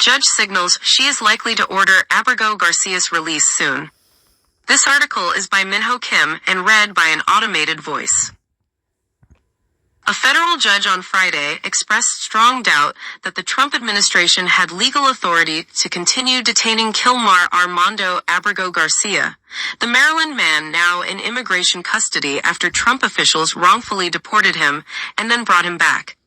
Judge signals she is likely to order Abrego Garcia's release soon. This article is by Minho Kim and read by an automated voice. A federal judge on Friday expressed strong doubt that the Trump administration had legal authority to continue detaining Kilmar Abrego Garcia, the Maryland man now in immigration custody after Trump officials wrongfully deported him and then brought him back.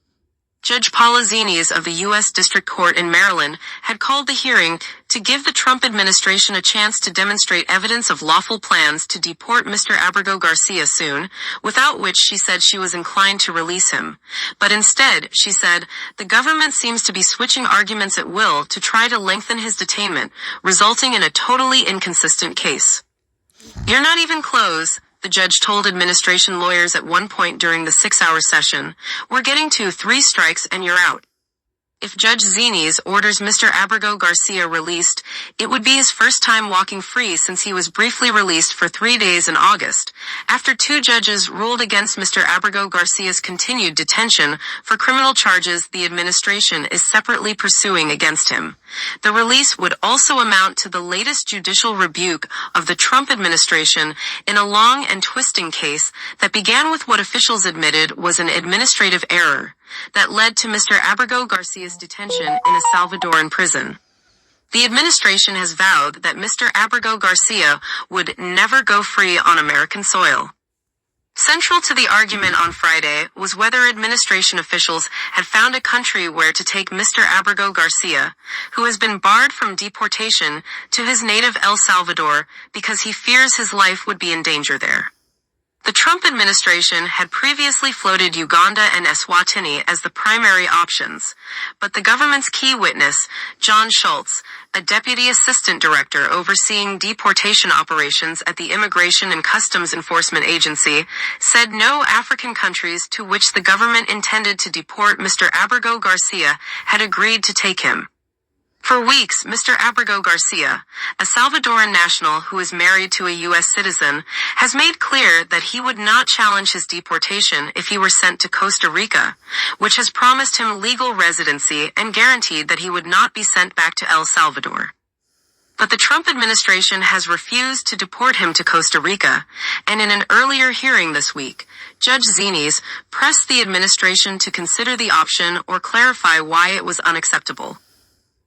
Judge Paula Xinis of the U.S. District Court in Maryland had called the hearing to give the Trump administration a chance to demonstrate evidence of lawful plans to deport Mr. Abrego Garcia soon, without which she said she was inclined to release him. But instead, she said, the government seems to be switching arguments at will to try to lengthen his detainment, resulting in a totally inconsistent case. You're not even close, the judge told administration lawyers at one point during the 6-hour session. We're getting to 3 strikes and you're out. If Judge Xinis orders Mr. Abrego Garcia released, it would be his first time walking free since he was briefly released for 3 days in August, after 2 judges ruled against Mr. Abrego Garcia's continued detention for criminal charges the administration is separately pursuing against him. The release would also amount to the latest judicial rebuke of the Trump administration in a long and twisting case that began with what officials admitted was an administrative error that led to Mr. Abrego Garcia's detention in a Salvadoran prison. The administration has vowed that Mr. Abrego Garcia would never go free on American soil. Central to the argument on Friday was whether administration officials had found a country where to take Mr. Abrego Garcia, who has been barred from deportation to his native El Salvador because he fears his life would be in danger there. The Trump administration had previously floated Uganda and Eswatini as the primary options, but the government's key witness, John Schultz, a deputy assistant director overseeing deportation operations at the Immigration and Customs Enforcement Agency, said no African countries to which the government intended to deport Mr. Abrego Garcia had agreed to take him. For weeks, Mr. Abrego Garcia, a Salvadoran national who is married to a U.S. citizen, has made clear that he would not challenge his deportation if he were sent to Costa Rica, which has promised him legal residency and guaranteed that he would not be sent back to El Salvador. But the Trump administration has refused to deport him to Costa Rica, and in an earlier hearing this week, Judge Xinis pressed the administration to consider the option or clarify why it was unacceptable.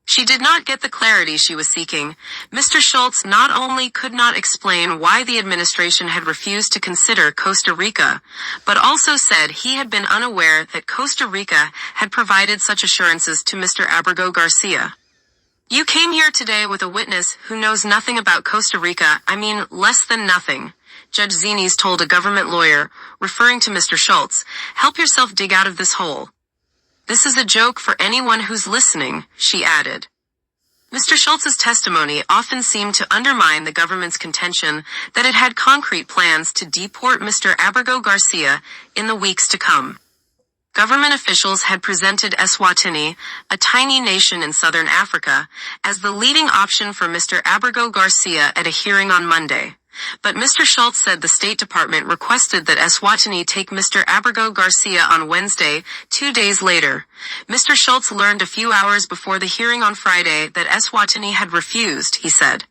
She did not get the clarity she was seeking. Mr. Schultz not only could not explain why the administration had refused to consider Costa Rica, but also said he had been unaware that Costa Rica had provided such assurances to Mr. Abrego Garcia. You came here today with a witness who knows nothing about Costa Rica, less than nothing, Judge Xinis told a government lawyer, referring to Mr. Schultz. Help yourself dig out of this hole. This is a joke for anyone who's listening, she added. Mr. Schultz's testimony often seemed to undermine the government's contention that it had concrete plans to deport Mr. Abrego Garcia in the weeks to come. Government officials had presented Eswatini, a tiny nation in southern Africa, as the leading option for Mr. Abrego Garcia at a hearing on Monday. But Mr. Schultz said the State Department requested that Eswatini take Mr. Abrego Garcia on Wednesday, 2 days later. Mr. Schultz learned a few hours before the hearing on Friday that Eswatini had refused, he said.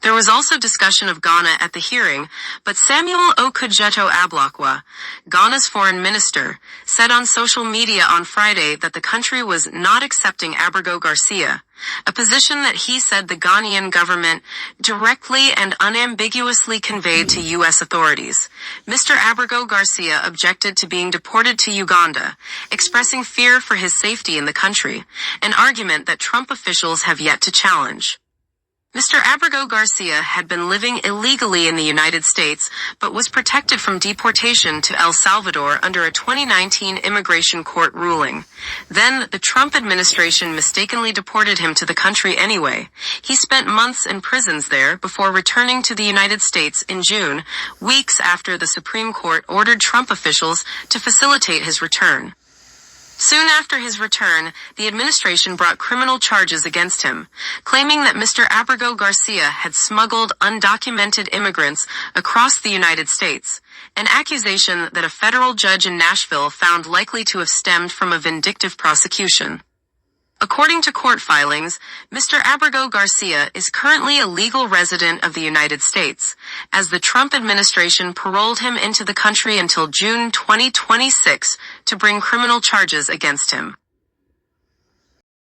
There was also discussion of Ghana at the hearing, but Samuel Okudzeto Ablakwa, Ghana's foreign minister, said on social media on Friday that the country was not accepting Abrego Garcia, a position that he said the Ghanaian government directly and unambiguously conveyed to U.S. authorities. Mr. Abrego Garcia objected to being deported to Uganda, expressing fear for his safety in the country, an argument that Trump officials have yet to challenge. Mr. Abrego Garcia had been living illegally in the United States, but was protected from deportation to El Salvador under a 2019 immigration court ruling. Then, the Trump administration mistakenly deported him to the country anyway. He spent months in prisons there before returning to the United States in June, weeks after the Supreme Court ordered Trump officials to facilitate his return. Soon after his return, the administration brought criminal charges against him, claiming that Mr. Abrego Garcia had smuggled undocumented immigrants across the United States, an accusation that a federal judge in Nashville found likely to have stemmed from a vindictive prosecution. According to court filings, Mr. Abrego Garcia is currently a legal resident of the United States, as the Trump administration paroled him into the country until June 2026 to bring criminal charges against him.